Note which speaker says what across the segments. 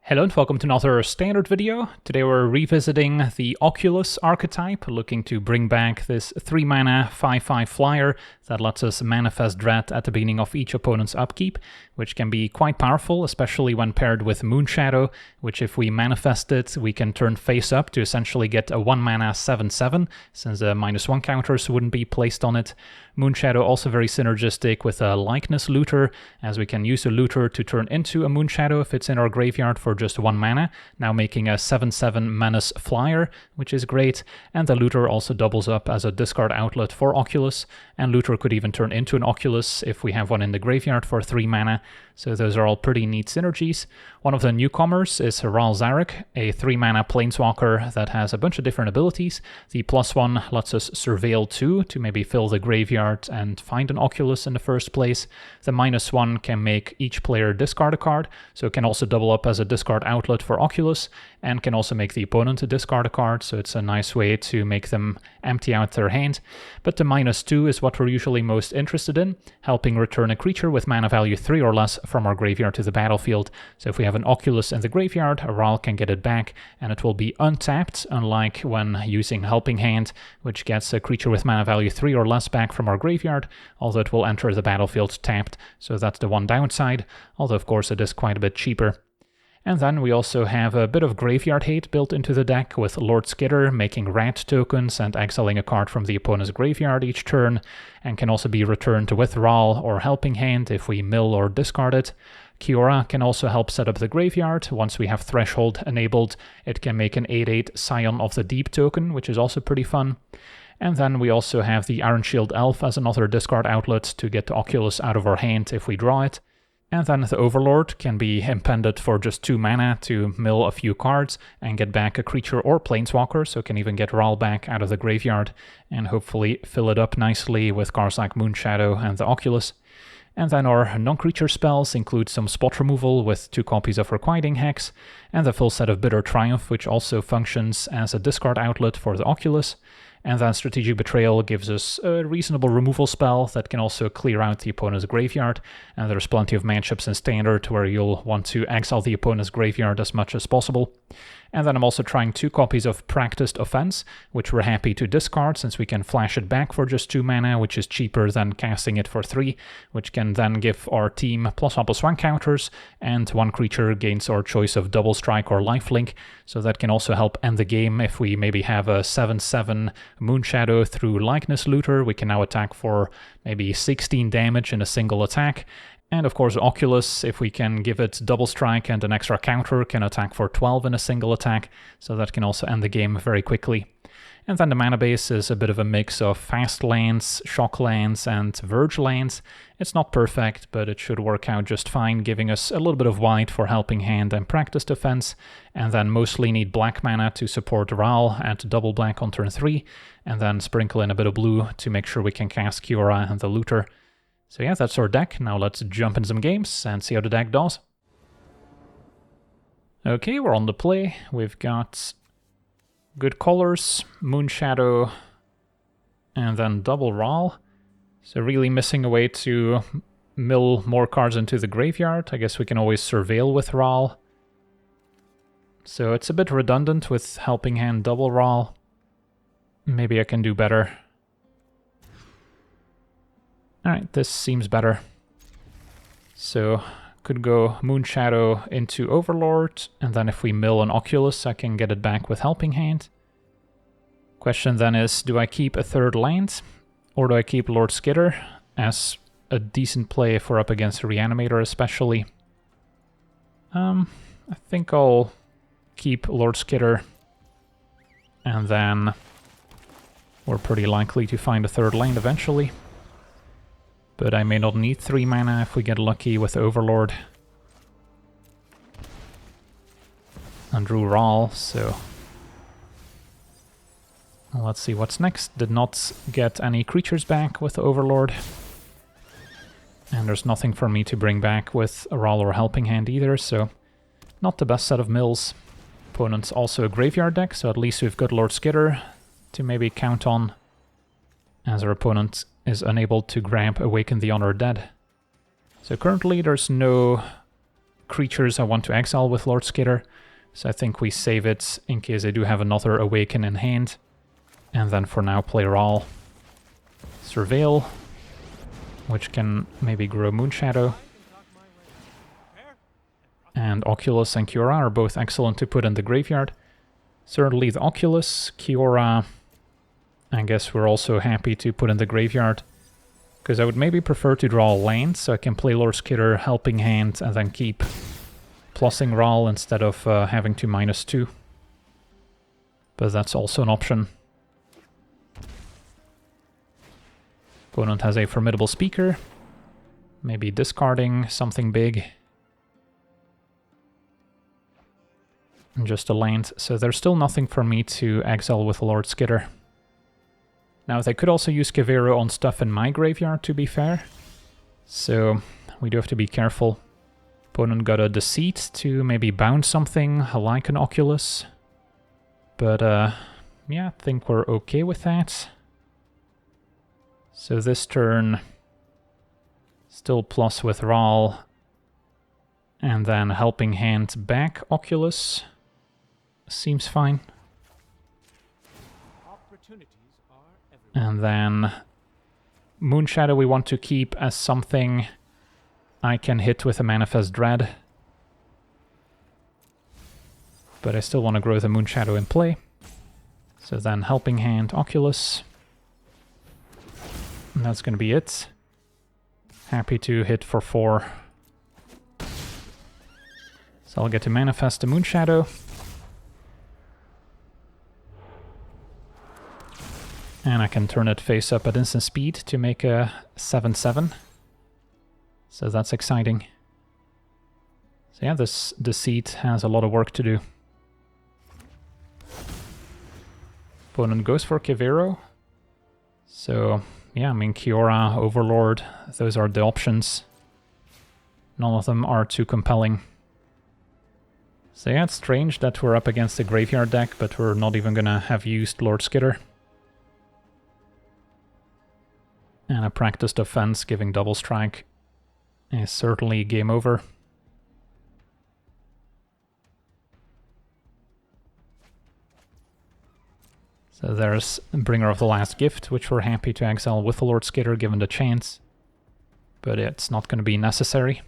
Speaker 1: Hello and welcome to another standard video. Today we're revisiting the Oculus archetype, looking to bring back this 3-mana 5/5 flyer that lets us manifest dread at the beginning of each opponent's upkeep, which can be quite powerful, especially when paired with Moonshadow, which if we manifest it, we can turn face up to essentially get a 1-mana 7/7, since the -1 counters wouldn't be placed on it. Moonshadow also very synergistic with a likeness looter, as we can use a looter to turn into a Moonshadow if it's in our graveyard for just 1 mana, now making a 7/7 menace flyer, which is great, and the looter also doubles up as a discard outlet for Oculus, and looter could even turn into an Oculus if we have one in the graveyard for 3 mana, so those are all pretty neat synergies. One of the newcomers is Ral Zarek, a 3-mana planeswalker that has a bunch of different abilities. The +1 lets us surveil 2 to maybe fill the graveyard and find an Oculus in the first place. The -1 can make each player discard a card, so it can also double up as a discard outlet for Oculus, and can also make the opponent discard a card, so it's a nice way to make them empty out their hand. But the -2 is what we're usually most interested in, helping return a creature with mana value 3 or less from our graveyard to the battlefield. So if we have an Oculus in the graveyard, a Ral can get it back, and it will be untapped, unlike when using Helping Hand, which gets a creature with mana value 3 or less back from our graveyard, although it will enter the battlefield tapped, so that's the one downside, although of course it is quite a bit cheaper. And then we also have a bit of graveyard hate built into the deck, with Lord Skitter making rat tokens and exiling a card from the opponent's graveyard each turn, and can also be returned with Ral or Helping Hand if we mill or discard it. Kiora can also help set up the graveyard. Once we have Threshold enabled, it can make an 8/8 Scion of the Deep token, which is also pretty fun. And then we also have the Ironshield Elf as another discard outlet to get the Oculus out of our hand if we draw it. And then the Overlord can be impended for just 2 mana to mill a few cards and get back a creature or planeswalker, so can even get Ral back out of the graveyard and hopefully fill it up nicely with cards like Moonshadow and the Oculus. And then our non-creature spells include some spot removal with 2 copies of Requiting Hex, and the full set of Bitter Triumph, which also functions as a discard outlet for the Oculus. And then Strategic Betrayal gives us a reasonable removal spell that can also clear out the opponent's graveyard, and there's plenty of matchups in Standard where you'll want to exile the opponent's graveyard as much as possible. And then I'm also trying 2 copies of Practiced Offense, which we're happy to discard since we can flash it back for just 2 mana, which is cheaper than casting it for 3, which can then give our team +1/+1 counters, and 1 creature gains our choice of Double Strike or Lifelink, so that can also help end the game if we maybe have a 7/7 Moonshadow through Likeness Looter. We can now attack for maybe 16 damage in a single attack. And of course Oculus, if we can give it Double Strike and an extra counter, can attack for 12 in a single attack, so that can also end the game very quickly. And then the mana base is a bit of a mix of fast lands, shock lands, and verge lands. It's not perfect, but it should work out just fine, giving us a little bit of white for Helping Hand and Practiced Defense, and then mostly need black mana to support Ral at double black on turn 3, and then sprinkle in a bit of blue to make sure we can cast Kiora and the Looter. So yeah, that's our deck. Now let's jump in some games and see how the deck does. Okay, we're on the play. We've got good colors, Moonshadow, and then double Ral. So really missing a way to mill more cards into the graveyard. I guess we can always surveil with Ral. So it's a bit redundant with Helping Hand double Ral. Maybe I can do better. Alright, this seems better. So, could go Moonshadow into Overlord, and then if we mill an Oculus, I can get it back with Helping Hand. Question then is, do I keep a 3rd land, or do I keep Lord Skitter as a decent play if we're up against a Reanimator especially? I think I'll keep Lord Skitter, and then we're pretty likely to find a 3rd land eventually. But I may not need 3 mana if we get lucky with Overlord. And drew Ral, so let's see what's next. Did not get any creatures back with Overlord. And there's nothing for me to bring back with a Ral or Helping Hand either, so not the best set of mills. Opponent's also a graveyard deck, so at least we've got Lord Skitter to maybe count on, as our opponent is unable to grab Awaken the Undead. So currently there's no creatures I want to exile with Lord Skitter, so I think we save it in case I do have another Awaken in hand. And then for now play Ral. Surveil, which can maybe grow Moonshadow. And Oculus and Kiora are both excellent to put in the graveyard. Certainly the Oculus, Kiora, I guess we're also happy to put in the graveyard. Because I would maybe prefer to draw a land, so I can play Lord Skitter, Helping Hand, and then keep plussing Ral instead of having to -2. But that's also an option. Opponent has a Formidable Speaker. Maybe discarding something big. And just a land, so there's still nothing for me to exile with Lord Skitter. Now, they could also use Kavero on stuff in my graveyard, to be fair. So, we do have to be careful. Opponent got a Deceit to maybe bounce something, like an Oculus. But, yeah, I think we're okay with that. So this turn, still plus with Ral. And then Helping Hand back Oculus. Seems fine. And then Moonshadow we want to keep as something I can hit with a Manifest Dread. But I still want to grow the Moonshadow in play. So then Helping Hand, Oculus. And that's going to be it. Happy to hit for 4. So I'll get to manifest the Moonshadow. And I can turn it face up at instant speed to make a 7/7. So that's exciting. So yeah, this Deceit has a lot of work to do. Opponent goes for Kavero. So yeah, I mean Kiora, Overlord, those are the options. None of them are too compelling. So yeah, it's strange that we're up against a graveyard deck, but we're not even gonna have used Lord Skitter. And a practiced offense giving double strike is certainly game over. So there's Bringer of the Last Gift, which we're happy to exile with the Lord Skitter given the chance. But it's not going to be necessary.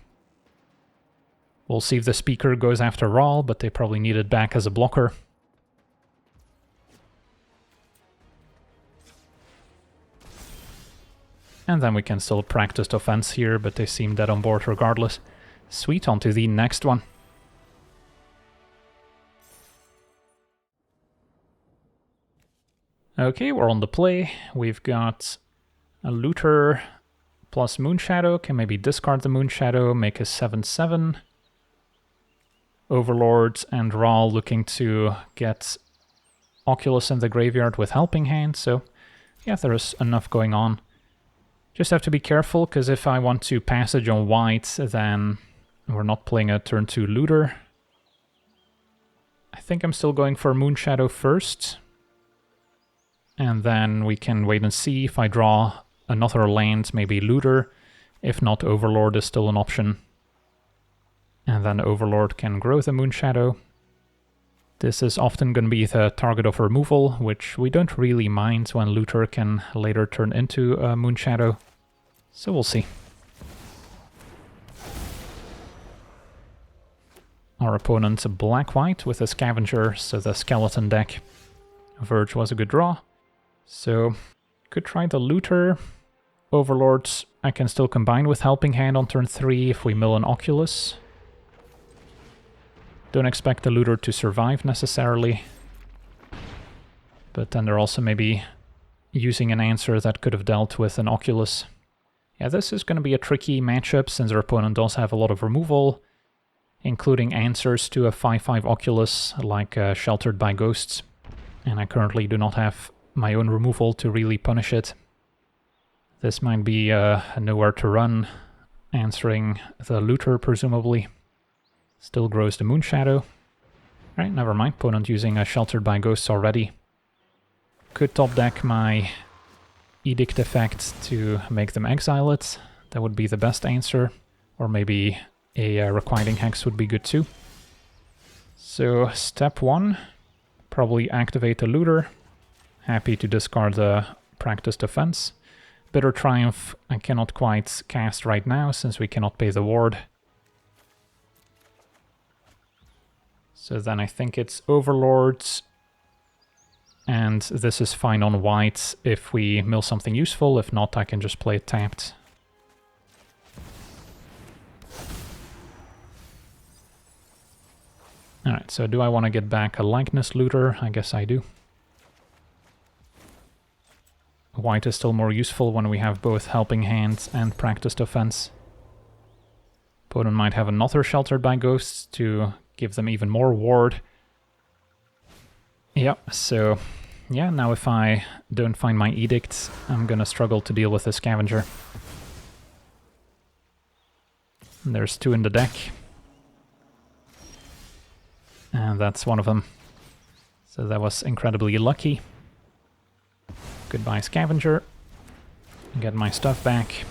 Speaker 1: We'll see if the Speaker goes after Ral, but they probably need it back as a blocker. And then we can still practice offense here, but they seem dead on board regardless. Sweet, on to the next one. Okay, we're on the play. We've got a Looter plus Moonshadow. Can maybe discard the Moonshadow, make a 7/7. Overlord and Ral looking to get Oculus in the graveyard with Helping Hand, so yeah, there's enough going on. Just have to be careful, because if I want to passage on white, then we're not playing a turn 2 Looter. I think I'm still going for Moonshadow first. And then we can wait and see if I draw another land, maybe Looter. If not, Overlord is still an option. And then Overlord can grow the Moonshadow. This is often going to be the target of removal, which we don't really mind when Looter can later turn into a Moonshadow. So we'll see. Our opponent's black-white with a Scavenger, so the Skeleton deck. Verge was a good draw. So, could try the Looter. Overlords I can still combine with Helping Hand on turn 3 if we mill an Oculus. Don't expect the Looter to survive necessarily. But then they're also maybe using an answer that could have dealt with an Oculus. Yeah, this is going to be a tricky matchup since our opponent does have a lot of removal, including answers to a 5/5 Oculus like Sheltered by Ghosts. And I currently do not have my own removal to really punish it. This might be nowhere to run, answering the Looter presumably. Still grows the Moonshadow. Alright, never mind, opponent using a Sheltered by Ghosts already. Could top deck my Edict effect to make them exile it. That would be the best answer. Or maybe A requiting hex would be good too. So step 1, probably activate the looter. Happy to discard the practice defense. Bitter Triumph I cannot quite cast right now since we cannot pay the ward. So then I think it's Overlords. And this is fine on white if we mill something useful. If not, I can just play it tapped. Alright, so do I want to get back a likeness looter? I guess I do. White is still more useful when we have both Helping Hand and Practiced Offense. Opponent might have another Sheltered by Ghosts to give them even more ward. Yep, so yeah, now if I don't find my Edict, I'm gonna struggle to deal with the Scavenger. And there's 2 in the deck. And that's one of them. So that was incredibly lucky. Goodbye, Scavenger. Get my stuff back.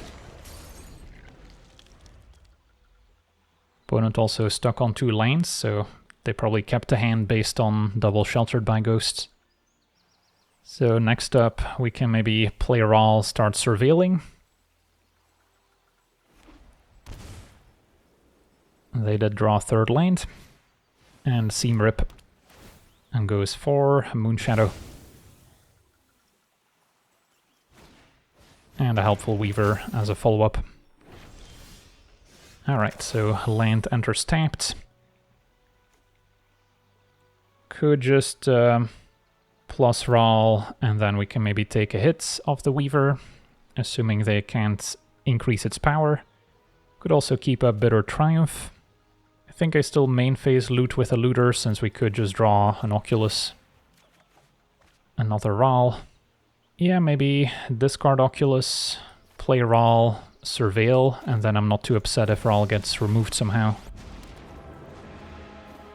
Speaker 1: Opponent also stuck on 2 lanes, so they probably kept a hand based on double Sheltered by Ghosts. So next up, we can maybe play Ral, start surveilling. They did draw 3rd lane. And Seam Rip. And goes for Moonshadow. And a Helpful Weaver as a follow-up. Alright, so land enters tapped. Could just plus Ral, and then we can maybe take a hit off the Weaver, assuming they can't increase its power. Could also keep up Bitter Triumph. I think I still main phase loot with a looter, since we could just draw an Oculus. Another Ral. Yeah, maybe discard Oculus, play Ral, surveil, and then I'm not too upset if Ral gets removed somehow.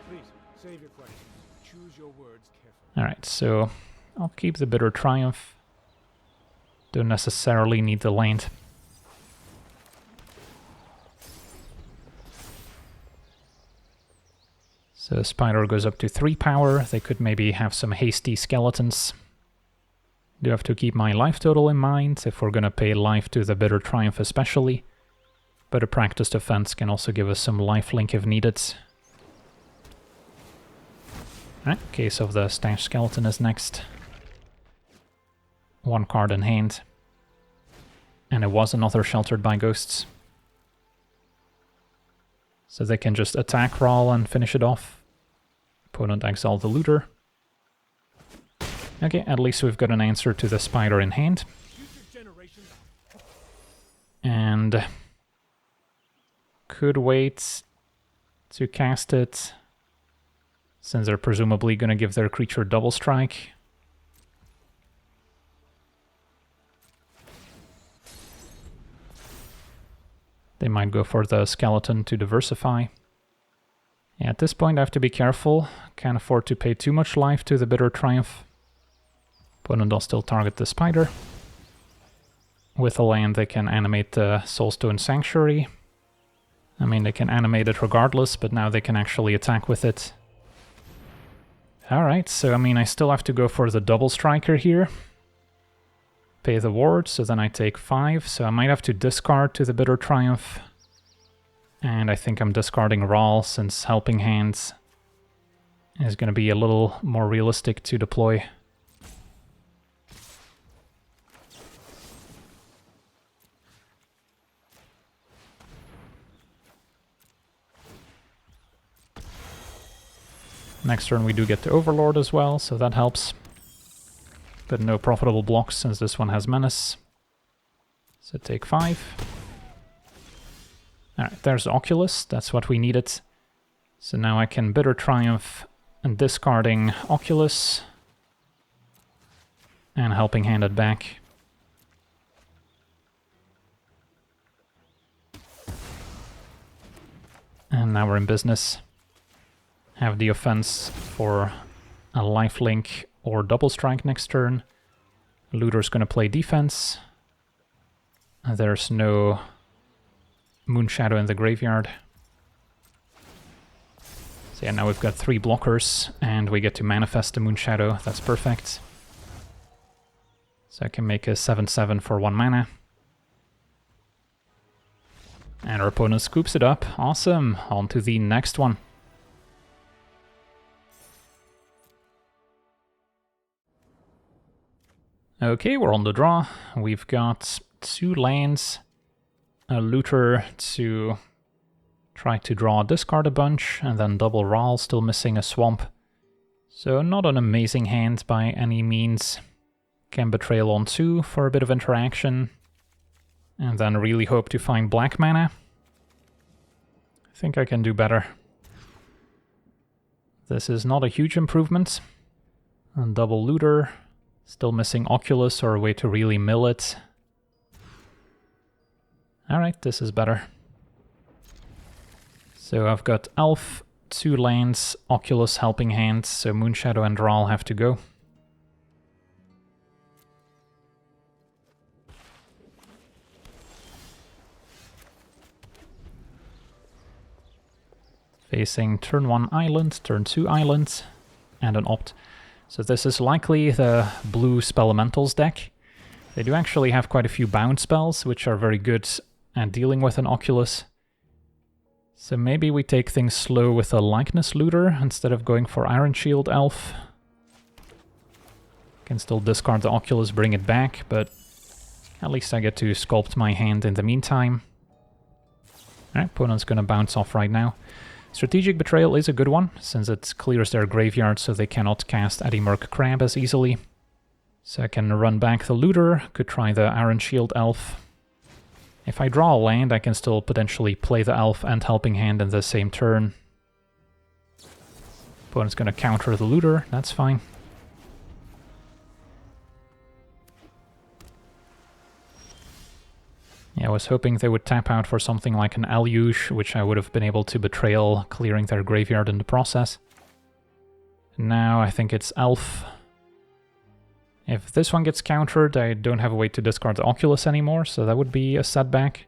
Speaker 2: Please, save your questions. Choose your words carefully.
Speaker 1: Alright, so I'll keep the Bitter Triumph. Don't necessarily need the land. So Spider goes up to 3 power. They could maybe have some hasty skeletons. Do have to keep my life total in mind if we're gonna pay life to the Bitter Triumph especially. But a Practiced Defense can also give us some lifelink if needed. Alright, Case of the Stash Skeleton is next. 1 card in hand. And it was another Sheltered by Ghosts. So they can just attack Ral and finish it off. Opponent exile the looter. Okay, at least we've got an answer to the Spider in hand. And could wait to cast it, since they're presumably going to give their creature double strike. They might go for the skeleton to diversify. Yeah, at this point I have to be careful. Can't afford to pay too much life to the Bitter Triumph. Opponent will still target the Spider. With a land they can animate the Soulstone Sanctuary. I mean, they can animate it regardless, but now they can actually attack with it. Alright, so I mean, I still have to go for the double striker here. Pay the ward, so then I take 5, so I might have to discard to the Bitter Triumph. And I think I'm discarding Ral, since Helping Hands is going to be a little more realistic to deploy. Next turn we do get to Overlord as well, so that helps. But no profitable blocks since this one has Menace. So take 5. Alright, there's Oculus, that's what we needed. So now I can Bitter Triumph and discarding Oculus. And Helping Hand it back. And now we're in business. Have the offense for a lifelink or double strike next turn. Looter's gonna play defense. There's no Moonshadow in the graveyard. So yeah, now we've got 3 blockers, and we get to manifest the Moonshadow. That's perfect. So I can make a 7/7 for 1 mana. And our opponent scoops it up. Awesome. On to the next one. Okay, we're on the draw. We've got 2 lands, a looter to try to draw, discard a bunch, and then double Ral, still missing a swamp. So not an amazing hand by any means. Can Betrayal on 2 for a bit of interaction. And then really hope to find black mana. I think I can do better. This is not a huge improvement. And double looter. Still missing Oculus or a way to really mill it. Alright, this is better. So I've got Elf, 2 lands, Oculus helping hand, so Moonshadow and Ral have to go. Facing turn 1 island, turn 2 island, and an opt. So this is likely the blue Spelementals deck. They do actually have quite a few bound spells, which are very good at dealing with an Oculus. So maybe we take things slow with a Likeness Looter instead of going for Iron Shield Elf. Can still discard the Oculus, bring it back, but at least I get to sculpt my hand in the meantime. Alright, opponent's gonna bounce off right now. Strategic Betrayal is a good one, since it clears their graveyard so they cannot cast Eddymerc Crab as easily. So I can run back the Looter, could try the Iron Shield Elf. If I draw a land, I can still potentially play the Elf and Helping Hand in the same turn. Opponent's gonna counter the Looter, that's fine. Yeah, I was hoping they would tap out for something like an Aluge, which I would have been able to Betrayal, clearing their graveyard in the process. Now I think it's Elf. If this one gets countered, I don't have a way to discard the Oculus anymore, so that would be a setback.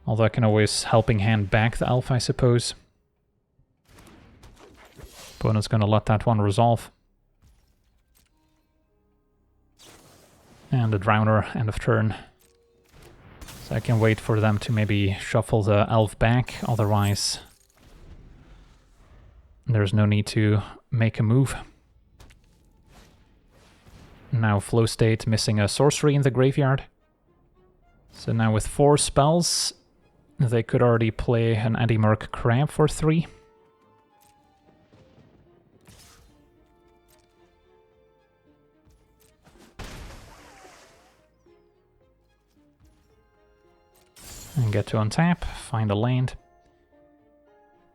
Speaker 1: Although I can always Helping Hand back the Elf, I suppose. Opponent's gonna let that one resolve. And a Drowner, end of turn. So I can wait for them to maybe shuffle the Elf back, otherwise there's no need to make a move. Now Flow State, missing a sorcery in the graveyard. So now with 4 spells, they could already play an Eddymerc Crab for 3. And get to untap, find a land.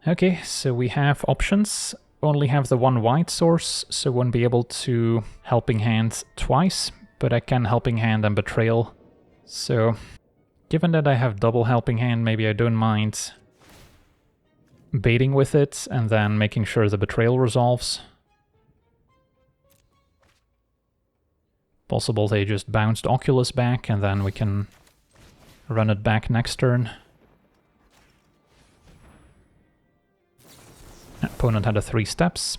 Speaker 1: Okay, so we have options. Only have the 1 white source, so won't be able to Helping Hand twice, but I can Helping Hand and Betrayal. So, given that I have double Helping Hand, maybe I don't mind baiting with it and then making sure the Betrayal resolves. Possible they just bounced Oculus back and then we can run it back next turn. Opponent had a 3 steps.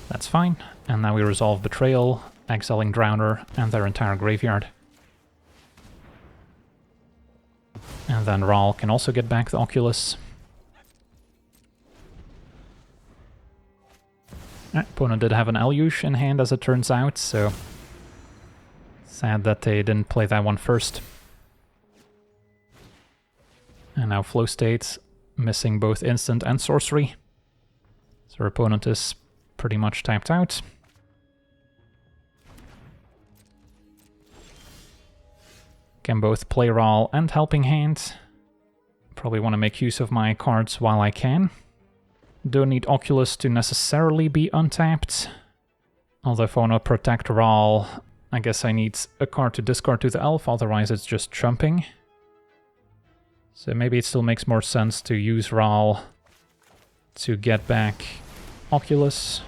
Speaker 1: That's fine. And now we resolve Betrayal, exiling Drowner and their entire graveyard. And then Ral can also get back the Oculus. Opponent did have an Aluge in hand as it turns out, so sad that they didn't play that one first. And now Flow State, missing both instant and sorcery. So our opponent is pretty much tapped out. Can both play Ral and Helping Hand. Probably want to make use of my cards while I can. Don't need Oculus to necessarily be untapped. Although if I want to protect Ral, I guess I need a card to discard to the Elf, otherwise it's just chumping. So maybe it still makes more sense to use Ral to get back Oculus.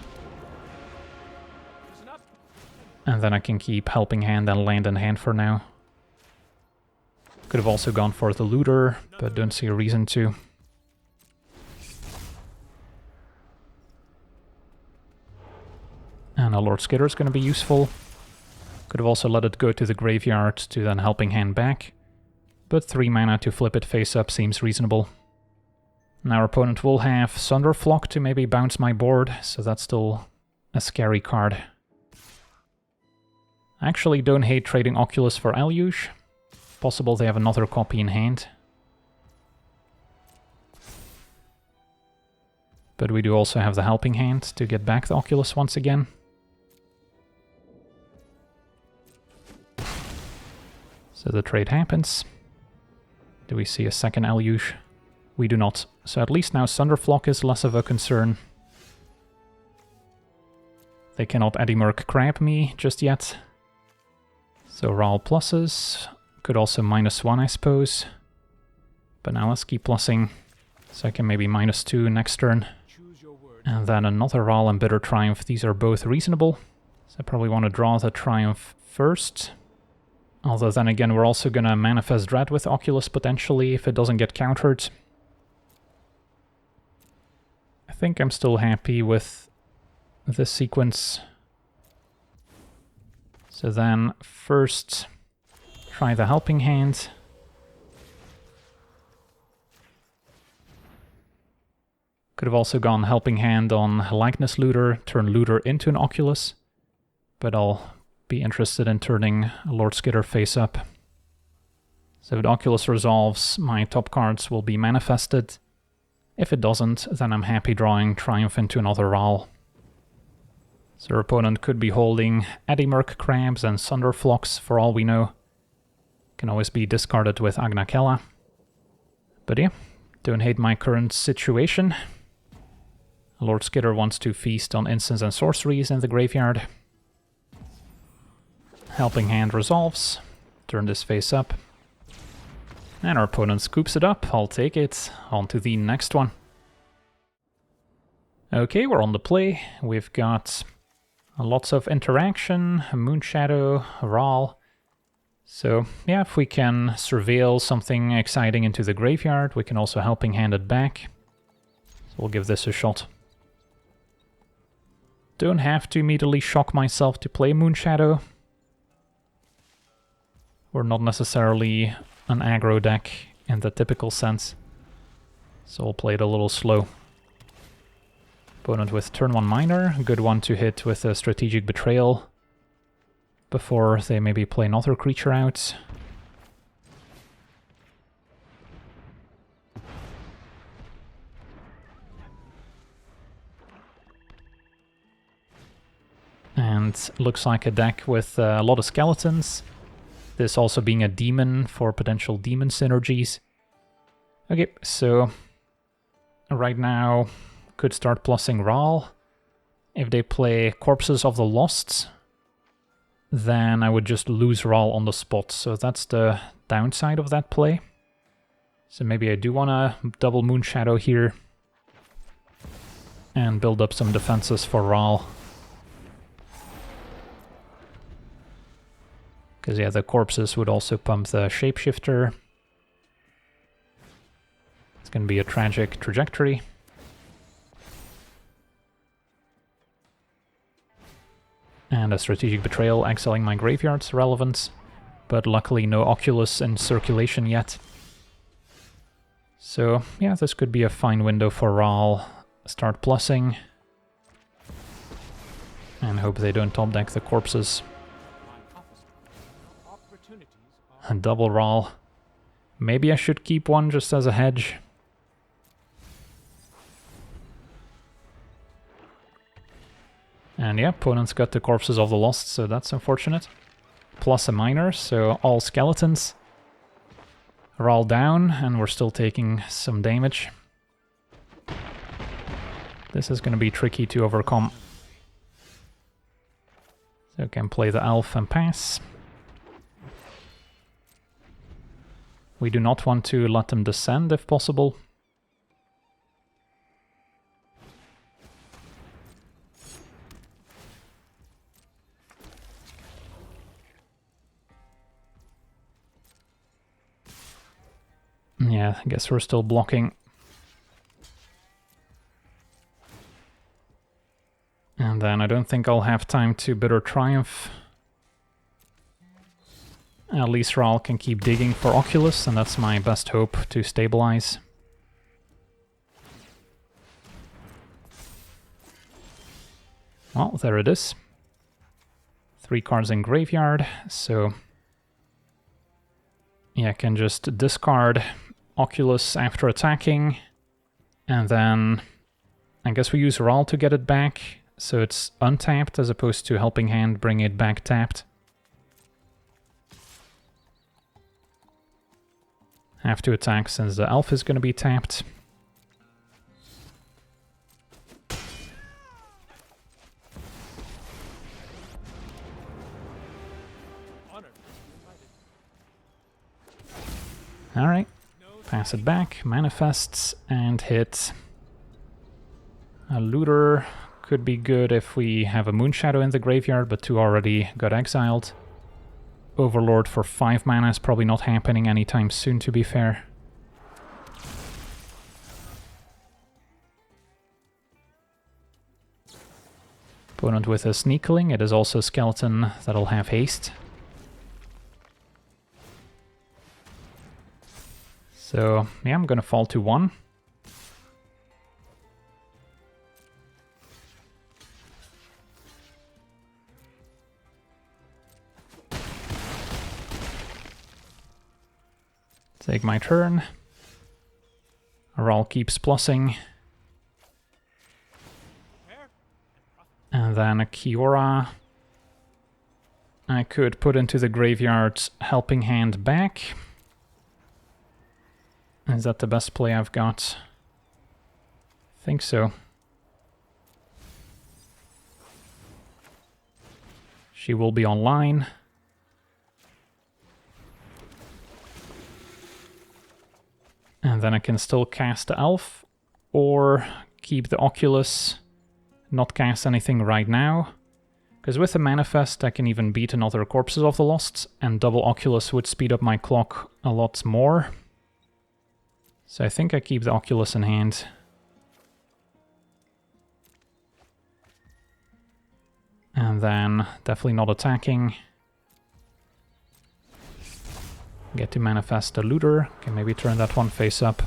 Speaker 1: And then I can keep Helping Hand and land in hand for now. Could have also gone for the Looter, but don't see a reason to. a Lord Skitter is going to be useful. Could have also let it go to the graveyard to then Helping Hand back. But 3 mana to flip it face up seems reasonable. And our opponent will have Thunderflock to maybe bounce my board, so that's still a scary card. I actually don't hate trading Oculus for Eluge. Possible they have another copy in hand. But we do also have the Helping Hand to get back the Oculus once again. So the trade happens. Do we see a second Eluge? We do not. So at least now Thunderflock is less of a concern. They cannot Eddymerc Crab me just yet. So Ral pluses. Could also -1, I suppose. But now let's keep plussing. So I can maybe -2 next turn. And then another Ral and Bitter Triumph. These are both reasonable. So I probably want to draw the Triumph first. Although then again, we're also going to Manifest Dread with Oculus potentially if it doesn't get countered. I think I'm still happy with this sequence. So then first try the Helping Hand. Could have also gone Helping Hand on Likeness Looter, turn Looter into an Oculus. But I'll be interested in turning Lord Skitter face up. So if the Oculus resolves, my top cards will be manifested. If it doesn't, then I'm happy drawing Triumph into another Ral. So our opponent could be holding Eddymerc Crabs and Thunderflocks for all we know. Can always be discarded with Agnakella. But yeah, don't hate my current situation. Lord Skitter wants to feast on instants and sorceries in the graveyard. Helping Hand resolves. Turn this face up. And our opponent scoops it up. I'll take it. On to the next one. Okay, we're on the play. We've got lots of interaction, Moonshadow, Ral. So yeah, if we can surveil something exciting into the graveyard, we can also Helping Hand it back. So we'll give this a shot. Don't have to immediately shock myself to play Moonshadow. We're not necessarily an aggro deck in the typical sense. So we'll play it a little slow. Opponent with turn 1 Miner, a good one to hit with a Strategic Betrayal before they maybe play another creature out. And looks like a deck with a lot of skeletons. This also being a demon for potential demon synergies. Okay, so right now could start plussing Ral. If they play Corpses of the Lost, then I would just lose Ral on the spot. So that's the downside of that play. So maybe I do want to double Moonshadow here and build up some defenses for Ral. Because yeah, the Corpses would also pump the Shapeshifter. It's going to be a tragic trajectory. And a Strategic Betrayal exiling my graveyard's relevant. But luckily no Oculus in circulation yet. So yeah, this could be a fine window for Ral. Start plussing. And hope they don't top deck the Corpses. And double Ral. Maybe I should keep one just as a hedge. And yeah, opponent's got the Corpses of the Lost, so that's unfortunate. Plus a Miner, so all skeletons. Ral down, and we're still taking some damage. This is going to be tricky to overcome. So I can play the Elf and pass. We do not want to let them descend if possible. Yeah, I guess we're still blocking. And then I don't think I'll have time to Bitter Triumph. At least Ral can keep digging for Oculus, and that's my best hope to stabilize. Well, there it is. 3 cards in graveyard, so yeah, I can just discard Oculus after attacking, and then I guess we use Ral to get it back, so it's untapped as opposed to Helping Hand bring it back tapped. Have to attack since the elf is going to be tapped. Alright, pass it back, manifests, and hit. A looter could be good if we have a Moonshadow in the graveyard, but 2 already got exiled. Overlord for 5 mana is probably not happening anytime soon, to be fair. Opponent with a Sneakling, it is also a skeleton that'll have haste. So, yeah, I'm gonna fall to 1. Take my turn. Ral keeps plussing. And then a Kiora. I could put into the graveyard Helping Hand back. Is that the best play I've got? I think so. She will be online. And then I can still cast the elf, or keep the Oculus, not cast anything right now. Because with the Manifest I can even beat another Corpses of the Lost, and double Oculus would speed up my clock a lot more. So I think I keep the Oculus in hand. And then definitely not attacking. Get to manifest a looter. Can maybe turn that one face up.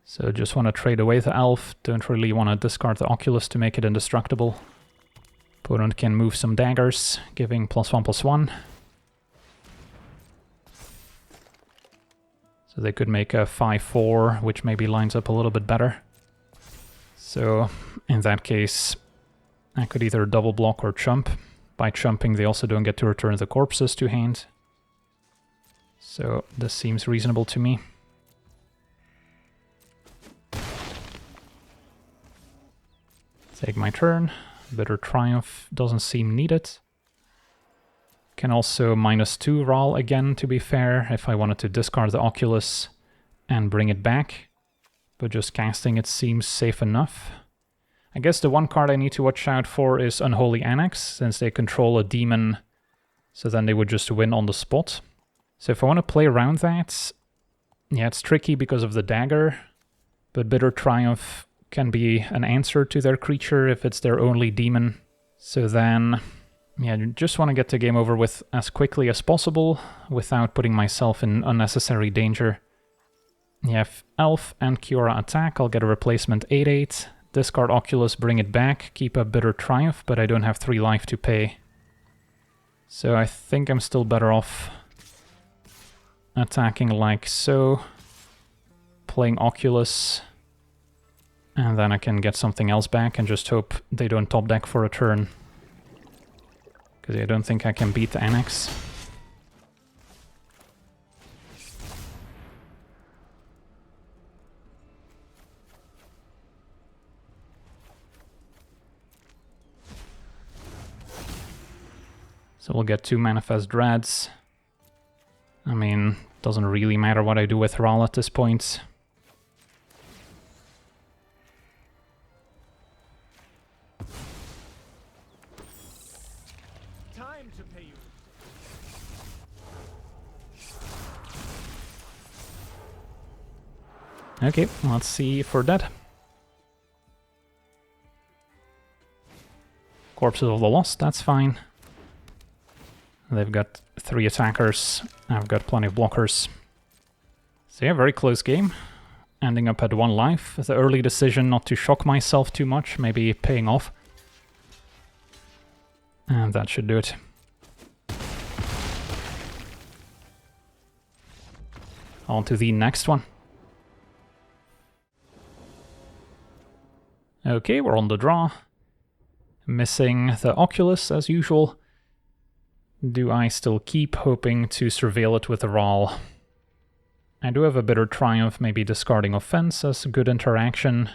Speaker 1: So just want to trade away the elf. Don't really want to discard the Oculus to make it indestructible. Opponent can move some daggers, giving +1/+1. So they could make a 5/4, which maybe lines up a little bit better. So in that case, I could either double block or chump. By chumping, they also don't get to return the corpses to hand. So this seems reasonable to me. Take my turn. Bitter Triumph doesn't seem needed. Can also -2 Ral again, to be fair, if I wanted to discard the Oculus and bring it back. But just casting it seems safe enough. I guess the one card I need to watch out for is Unholy Annex, since they control a demon, so then they would just win on the spot. So if I want to play around that, yeah, it's tricky because of the dagger, but Bitter Triumph can be an answer to their creature if it's their only demon. So then, yeah, just want to get the game over with as quickly as possible without putting myself in unnecessary danger. Yeah, if Elf and Kiora attack, I'll get a replacement 8/8, discard Oculus, bring it back, keep a Bitter Triumph, but I don't have 3 life to pay. So I think I'm still better off attacking like so, playing Oculus, and then I can get something else back and just hope they don't top deck for a turn. Because I don't think I can beat the Annex. So we'll get 2 Manifest Dreads. I mean, doesn't really matter what I do with Ral at this point.
Speaker 2: Time to pay you.
Speaker 1: Okay, let's see for that. Corpses of the Lost, that's fine. They've got 3 attackers. I've got plenty of blockers. So yeah, very close game. Ending up at 1 life. The early decision not to shock myself too much, maybe paying off. And that should do it. On to the next one. Okay, we're on the draw. Missing the Oculus as usual. Do I still keep hoping to surveil it with the Ral? I do have a Bitter Triumph, maybe discarding Offense as good interaction.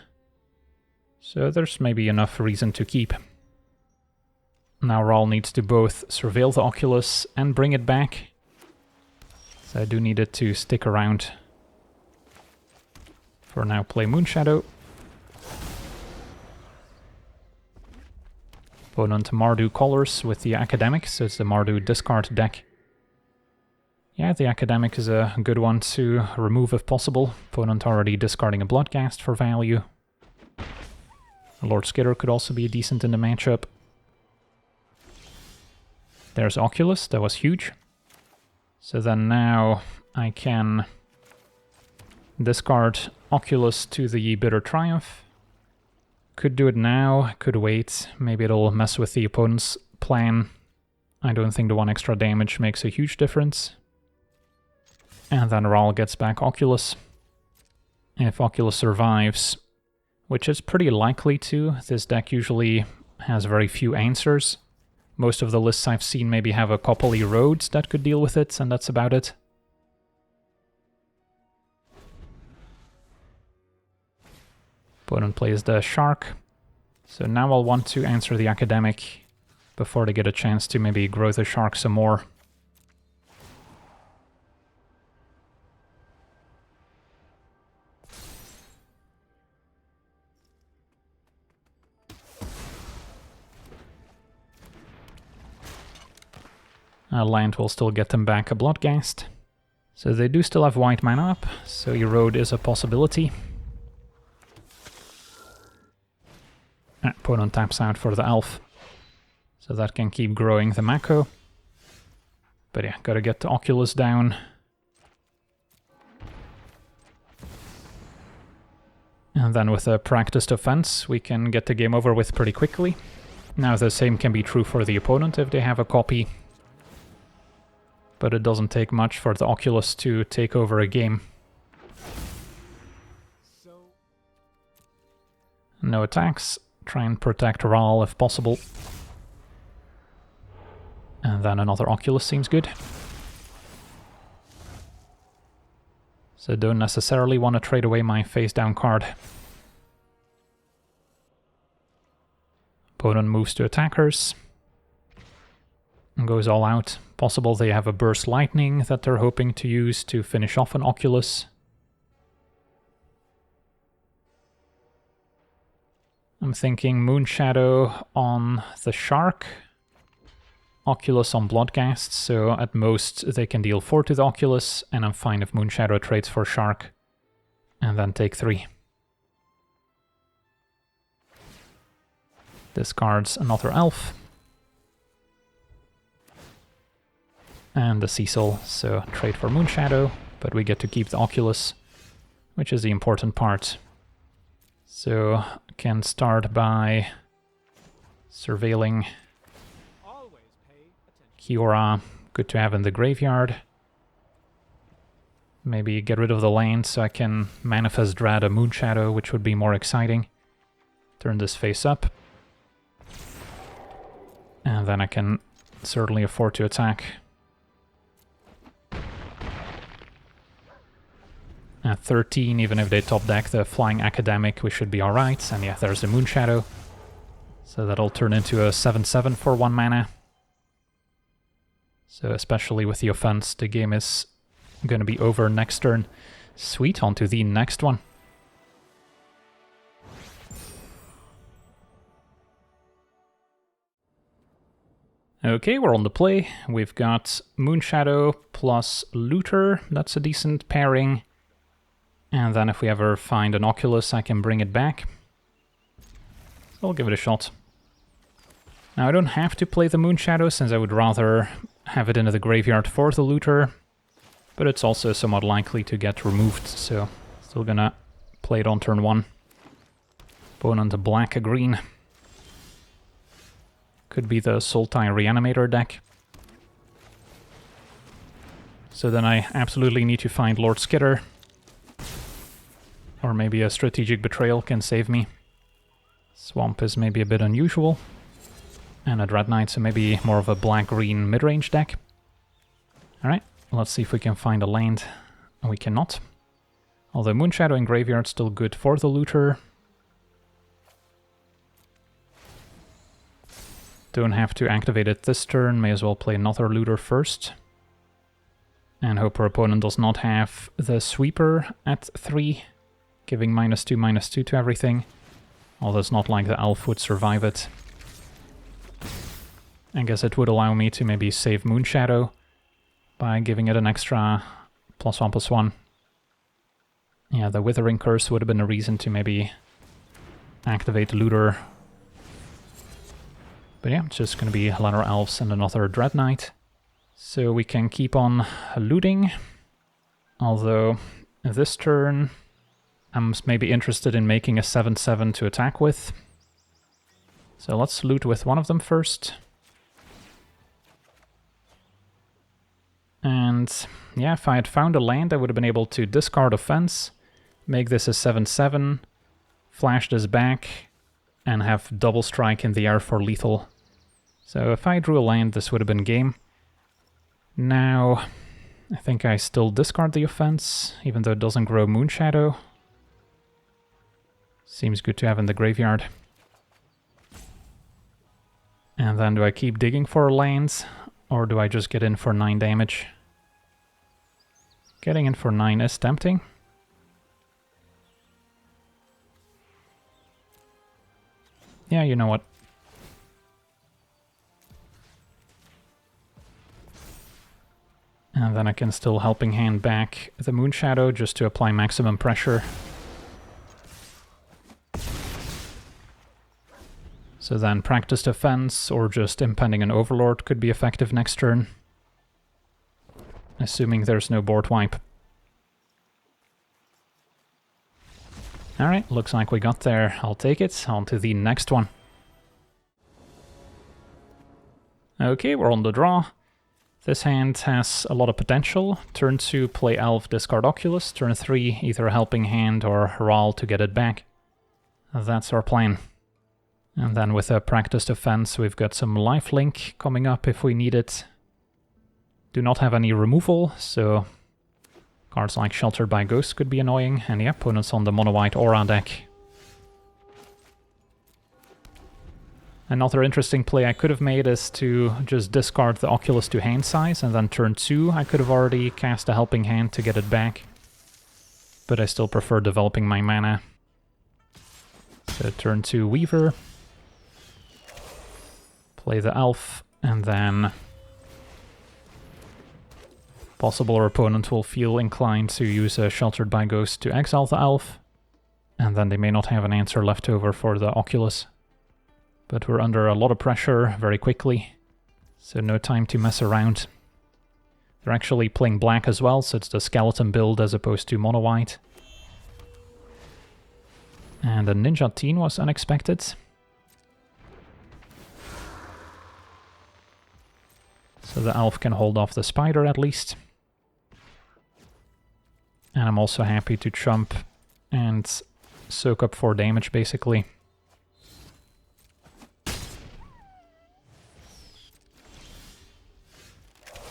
Speaker 1: So there's maybe enough reason to keep. Now Ral needs to both surveil the Oculus and bring it back. So I do need it to stick around. For now, play Moonshadow. Opponent Mardu colors with the Academic, so it's the Mardu discard deck. Yeah, the Academic is a good one to remove if possible. Opponent already discarding a Bloodghast for value. Lord Skitter could also be decent in the matchup. There's Oculus, that was huge. So then now I can discard Oculus to the Bitter Triumph. Could do it now, could wait. Maybe it'll mess with the opponent's plan. I don't think the 1 extra damage makes a huge difference. And then Ral gets back Oculus. If Oculus survives, which is pretty likely to, this deck usually has very few answers. Most of the lists I've seen maybe have a couple Erodes that could deal with it, and that's about it. Opponent plays the Shark. So now I'll want to answer the Academic before they get a chance to maybe grow the Shark some more. Land will still get them back a Bloodghast. So they do still have white mana up, so Erode is a possibility. Opponent taps out for the Elf. So that can keep growing the Mako. But yeah, gotta get the Oculus down. And then with a practiced offense, we can get the game over with pretty quickly. Now the same can be true for the opponent if they have a copy. But it doesn't take much for the Oculus to take over a game. No attacks. Try and protect Ral if possible. And then another Oculus seems good. So don't necessarily want to trade away my face-down card. Opponent moves to attackers. And goes all out. Possible they have a Burst Lightning that they're hoping to use to finish off an Oculus. I'm thinking Moonshadow on the Shark. Oculus on Bloodghast, so at most they can deal 4 to the Oculus, and I'm fine if Moonshadow trades for Shark. And then take 3. Discards another Elf. And the Cecil, so trade for Moonshadow, but we get to keep the Oculus, which is the important part. So, can start by surveilling Kiora, good to have in the graveyard. Maybe get rid of the land so I can Manifest Dread a Moonshadow, which would be more exciting. Turn this face up. And then I can certainly afford to attack. At 13, even if they top deck the Flying Academic, we should be alright. And yeah, there's the Moonshadow. So that'll turn into a 7/7 for 1 mana. So especially with the offense, the game is going to be over next turn. Sweet, on to the next one. Okay, we're on the play. We've got Moonshadow plus Looter. That's a decent pairing. And then if we ever find an Oculus, I can bring it back. So I'll give it a shot. Now I don't have to play the Moon Shadow since I would rather have it into the graveyard for the looter, but it's also somewhat likely to get removed, so still gonna play it on turn 1. Opponent a black, a green. Could be the Sultai Reanimator deck. So then I absolutely need to find Lord Skitter. Or maybe a Strategic Betrayal can save me. Swamp is maybe a bit unusual. And a Dread Knight, so maybe more of a black-green mid-range deck. Alright, let's see if we can find a land. We cannot. Although Moonshadow in graveyard still good for the looter. Don't have to activate it this turn, may as well play another looter first. And hope our opponent does not have the sweeper at 3, giving -2/-2 to everything. Although it's not like the elf would survive it. I guess it would allow me to maybe save Moonshadow by giving it an extra +1/+1. Yeah, the Withering Curse would have been a reason to maybe activate Looter. But yeah, it's just going to be Lanor Elves and another Dread Knight. So we can keep on looting. Although this turn I'm maybe interested in making a 7/7 to attack with. So let's loot with one of them first. And yeah, if I had found a land, I would have been able to discard Offense, make this a 7/7, flash this back, and have double strike in the air for lethal. So if I drew a land, this would have been game. Now, I think I still discard the Offense, even though it doesn't grow Moonshadow. Seems good to have in the graveyard. And then do I keep digging for lands, or do I just get in for 9 damage? Getting in for 9 is tempting. Yeah, you know what? And then I can still Helping Hand back the Moonshadow just to apply maximum pressure. So then Practiced Offense or just Impending an Overlord could be effective next turn. Assuming there's no board wipe. Alright, looks like we got there. I'll take it. On to the next one. Okay, we're on the draw. This hand has a lot of potential. Turn 2, play Elf, discard Oculus. Turn 3, either Helping Hand or Ral to get it back. That's our plan. And then with a Practiced Offense, we've got some lifelink coming up if we need it. Do not have any removal, so cards like Sheltered by Ghosts could be annoying. And yeah, opponents on the mono-white Aura deck. Another interesting play I could have made is to just discard the Oculus to hand size, and then turn 2 I could have already cast a Helping Hand to get it back. But I still prefer developing my mana. So turn 2 Weaver. Play the Elf, and then possible our opponent will feel inclined to use a Sheltered by Ghost to exile the Elf, and then they may not have an answer left over for the Oculus. But we're under a lot of pressure very quickly, so no time to mess around. They're actually playing black as well, so it's the skeleton build as opposed to mono-white. And a Ninja Teen was unexpected. So the Elf can hold off the Spider at least. And I'm also happy to chump and soak up 4 damage basically.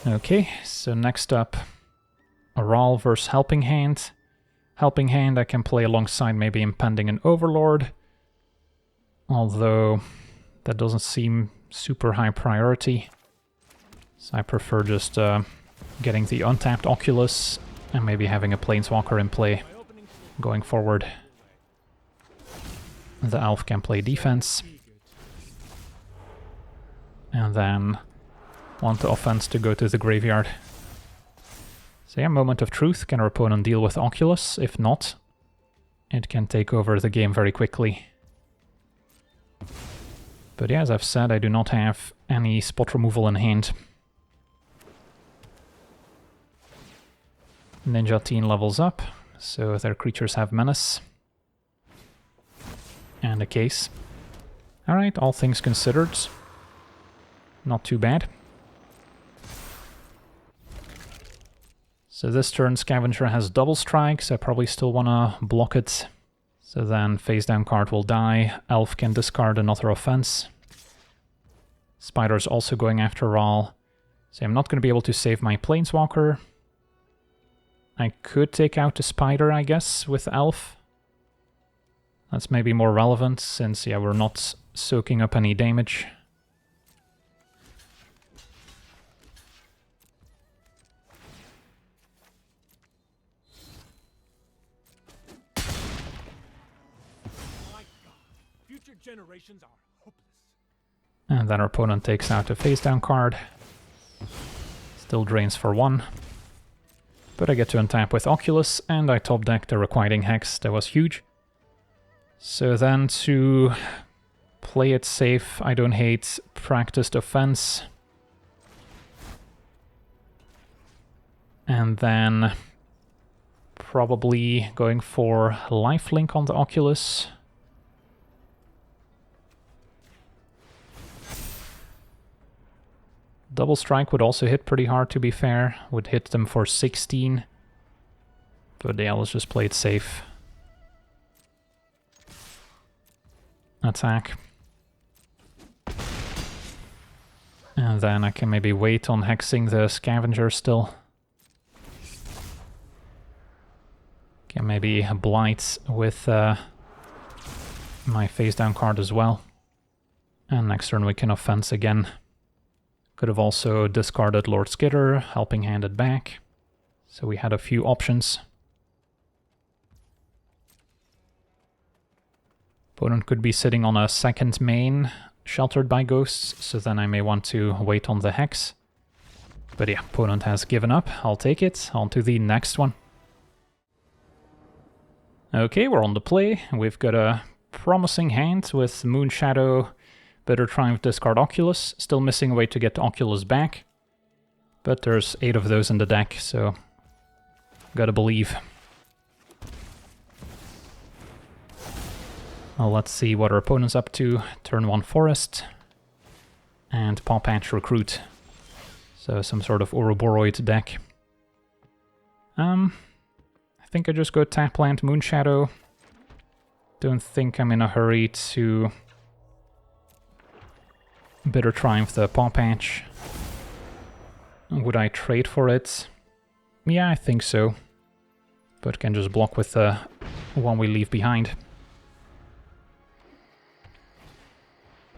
Speaker 1: Okay, so next up, a Ral versus Helping Hand. Helping Hand I can play alongside maybe Impending an Overlord. Although that doesn't seem super high priority. So I prefer just getting the untapped Oculus and maybe having a Planeswalker in play going forward. The Elf can play defense. And then want the Offense to go to the graveyard. So yeah, Moment of Truth. Can our opponent deal with Oculus? If not, it can take over the game very quickly. But yeah, as I've said, I do not have any spot removal in hand. Ninja Teen levels up, so their creatures have menace. And a case. Alright, all things considered, not too bad. So this turn Scavenger has double strike, so I probably still want to block it. So then face down card will die, Elf can discard another offense. Spider's also going after Ral, so I'm not going to be able to save my Planeswalker. I could take out the Spider, I guess, with Elf. That's maybe more relevant, since, yeah, we're not soaking up any damage.
Speaker 2: My God, future generations are hopeless.
Speaker 1: And then our opponent takes out a face down card. Still drains for 1. But I get to untap with Oculus, and I top deck the Requiting Hex. That was huge. So then to play it safe, I don't hate Practiced Offense. And then probably going for Lifelink on the Oculus. Double Strike would also hit pretty hard, to be fair. Would hit them for 16. But yeah, let's just play it safe. Attack. And then I can maybe wait on hexing the Scavenger still. Can maybe blight with my face down card as well. And next turn we can offense again. Could have also discarded Lord Skitter, helping hand it back. So we had a few options. Opponent could be sitting on a second main, sheltered by ghosts, so then I may want to wait on the Hex. But yeah, opponent has given up. I'll take it. On to the next one. Okay, we're on the play. We've got a promising hand with Moon Shadow, Bitter Triumph, discard Oculus. Still missing a way to get the Oculus back. But there's 8 of those in the deck, so gotta believe. Well, let's see what our opponent's up to. Turn 1 Forest. And Paw Patch Recruit. So some sort of Ouroboros deck. I think I just go tap land Moon Shadow. Don't think I'm in a hurry to Bitter Triumph the Paw Patch. Would I trade for it? Yeah, I think so. But can just block with the one we leave behind.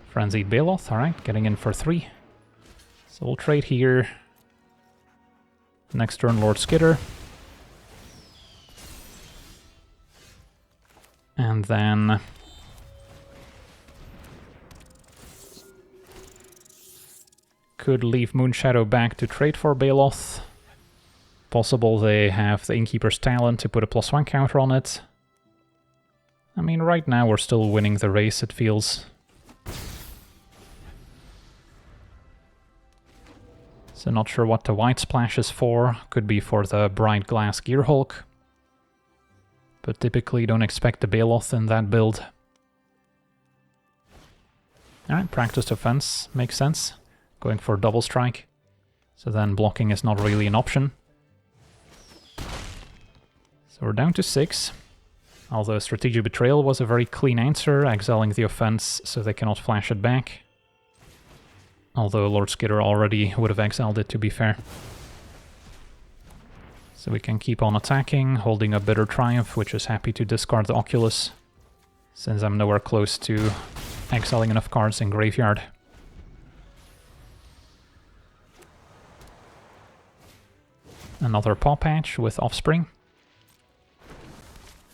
Speaker 1: Frenzied Baloth, alright, getting in for 3. So we'll trade here. Next turn Lord Skitter. And then could leave Moonshadow back to trade for Baloth. Possible they have the Innkeeper's Talent to put a +1 counter on it. I mean, right now we're still winning the race, it feels. So not sure what the white splash is for. Could be for the Bright Glass Gearhulk. But typically don't expect the Baloth in that build. Alright, Practiced Offense makes sense. Going for double strike. So then blocking is not really an option. So we're down to 6. Although Strategic Betrayal was a very clean answer, exiling the offense so they cannot flash it back. Although Lord Skitter already would have exiled it, to be fair. So we can keep on attacking, holding a Bitter Triumph, which is happy to discard the Oculus, since I'm nowhere close to exiling enough cards in graveyard. Another Paw Patch with Offspring.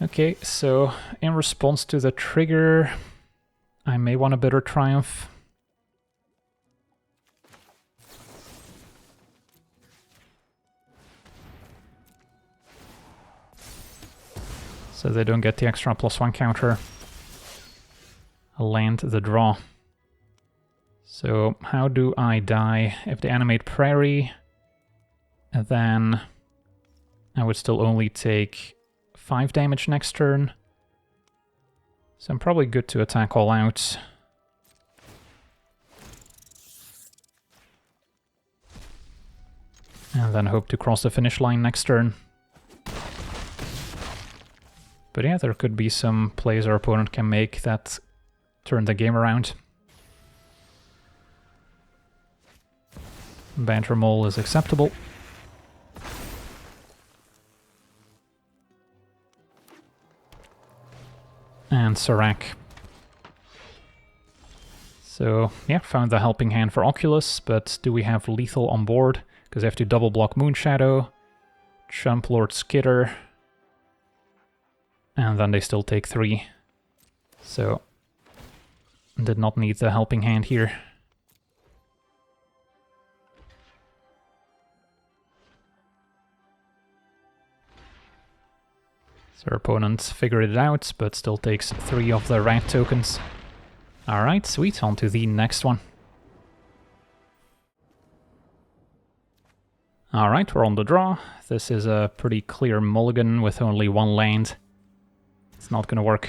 Speaker 1: Okay, so in response to the trigger, I may want a Bitter Triumph. So they don't get the extra +1 counter. I'll land the draw. So how do I die? If they animate Prairie, then I would still only take 5 damage next turn. So I'm probably good to attack all out. And then hope to cross the finish line next turn. But yeah, there could be some plays our opponent can make that turn the game around. Banter Mole is acceptable. And Zarek. So yeah, found the helping hand for Oculus, but do we have lethal on board? Because I have to double block Moonshadow, Chump Lord Skitter, and then they still take 3. So did not need the helping hand here. So our opponent figured it out, but still takes 3 of the rat tokens. Alright, sweet, on to the next one. Alright, we're on the draw. This is a pretty clear mulligan with only 1 land. It's not gonna work.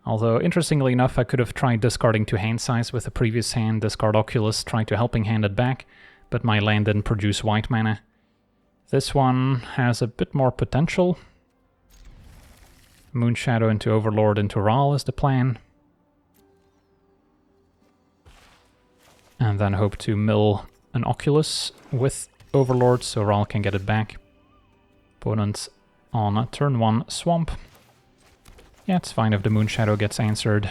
Speaker 1: Although, interestingly enough, I could have tried discarding 2 hand size with the previous hand, discard Oculus, try to helping hand it back, but my land didn't produce white mana. This one has a bit more potential. Moonshadow into Overlord into Ral is the plan. And then hope to mill an Oculus with Overlord so Ral can get it back. Opponent on turn 1 Swamp. Yeah, it's fine if the Moonshadow gets answered.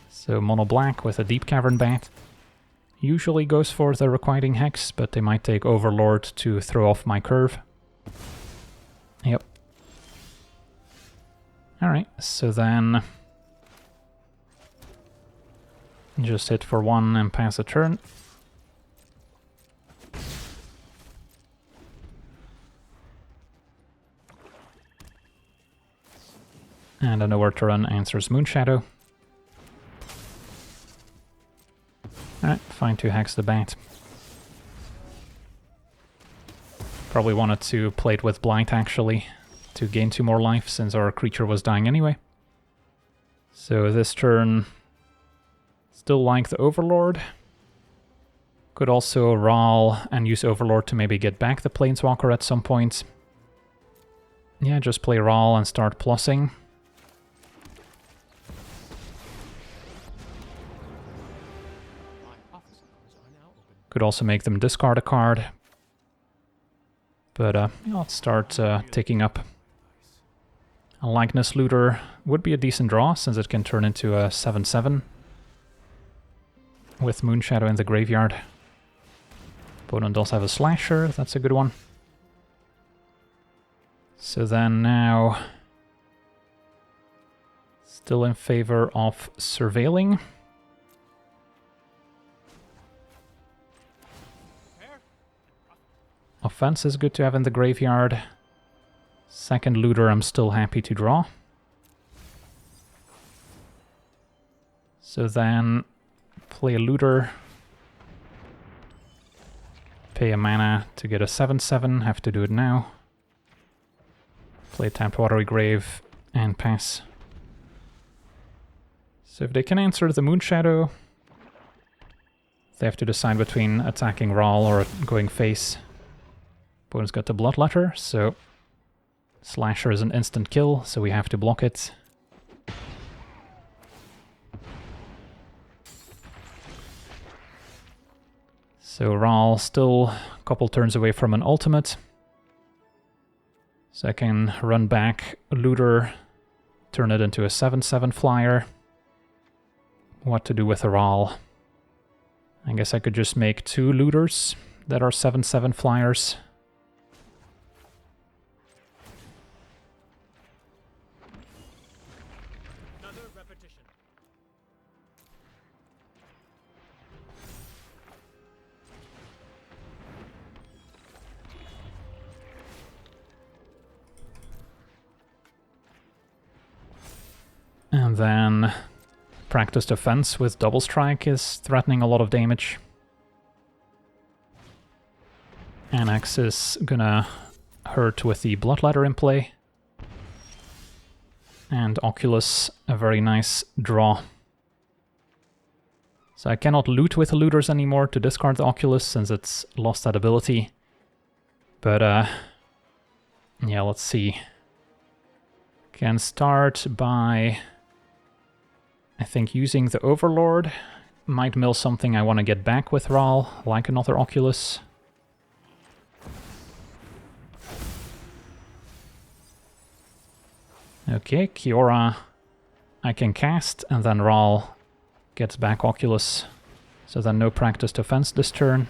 Speaker 1: So mono black with a Deep Cavern Bat. Usually goes for the Requiting Hex, but they might take Overlord to throw off my curve. Yep. Alright, so then just hit for 1 and pass a turn. And a nowhere to run answers Moonshadow. Alright, fine to hex the bat. Probably wanted to play it with Blight actually, to gain 2 more life since our creature was dying anyway. So this turn, still like the Overlord. Could also Ral and use Overlord to maybe get back the Planeswalker at some point. Yeah, just play Ral and start plussing. Could also make them discard a card. But I'll start ticking up. A Likeness Looter would be a decent draw, since it can turn into a 7/7. With Moonshadow in the graveyard. Opponent does have a Slasher, that's a good one. So then now... still in favor of Surveilling. Offense is good to have in the graveyard. Second Looter I'm still happy to draw. So then play a Looter. Pay a mana to get a 7/7, have to do it now. Play tapped Watery Grave and pass. So if they can answer the Moonshadow, they have to decide between attacking Ral or going face. Opponent's got the Bloodletter, so Slasher is an instant kill, so we have to block it. So Ral still a couple turns away from an ultimate. So I can run back Looter, turn it into a 7/7 flyer. What to do with a Ral? I guess I could just make 2 Looters that are 7/7 flyers. And then Practiced Offense with Double Strike is threatening a lot of damage. Annex is gonna hurt with the Bloodletter in play. And Oculus, a very nice draw. So I cannot loot with the looters anymore to discard the Oculus since it's lost that ability. But yeah, let's see. Can start by, I think, using the Overlord. Might mill something I want to get back with Ral, like another Oculus. Okay, Kiora I can cast, and then Ral gets back Oculus. So then no Practiced Offense this turn.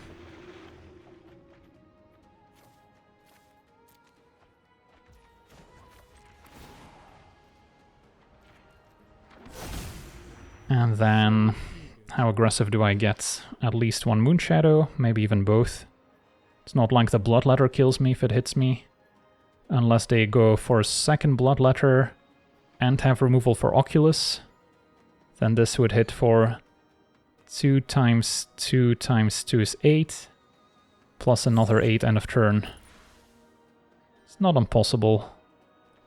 Speaker 1: And then, how aggressive do I get? At least one Moonshadow, maybe even both. It's not like the Bloodletter kills me if it hits me. Unless they go for a second Bloodletter and have removal for Oculus. Then this would hit for 2 times 2 times 2 is 8. Plus another 8 end of turn. It's not impossible.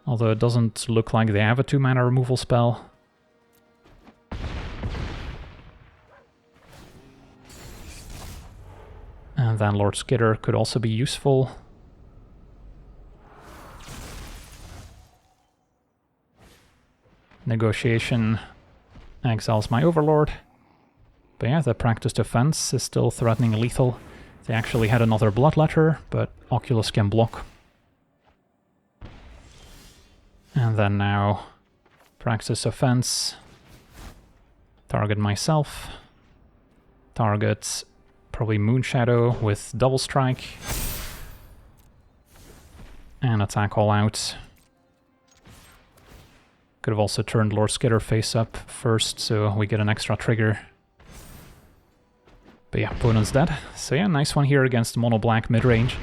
Speaker 1: Although it doesn't look like they have a 2-mana removal spell. And then Lord Skitter could also be useful. Negotiation exiles my Overlord. But yeah, the Practiced Offense is still threatening lethal. They actually had another Bloodletter, but Oculus can block. And then now, Practiced Offense. Target myself. Target probably Moonshadow with Double Strike. And attack all out. Could have also turned Lord Skitter face up first, so we get an extra trigger. But yeah, opponent's dead. So yeah, nice one here against mono black mid-range.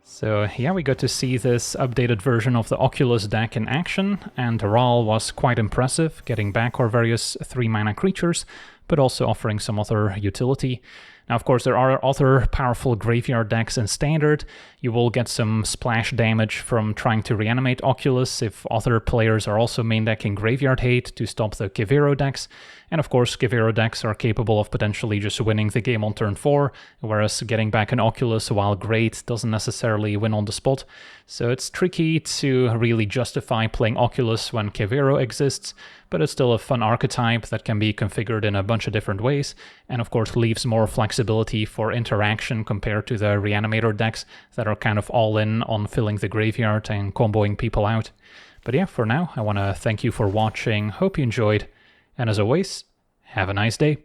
Speaker 1: So yeah, we got to see this updated version of the Oculus deck in action, and Ral was quite impressive, getting back our various 3-mana creatures, but also offering some other utility. Now, of course, there are other powerful graveyard decks in Standard. You will get some splash damage from trying to reanimate Oculus if other players are also main decking Graveyard Hate to stop the Kivero decks. And of course, Kivero decks are capable of potentially just winning the game on turn 4, whereas getting back an Oculus, while great, doesn't necessarily win on the spot. So it's tricky to really justify playing Oculus when Kivero exists, but it's still a fun archetype that can be configured in a bunch of different ways, and of course leaves more flexibility for interaction compared to the Reanimator decks that are kind of all in on filling the graveyard and comboing people out. But yeah, for now, I want to thank you for watching, hope you enjoyed, and as always, have a nice day.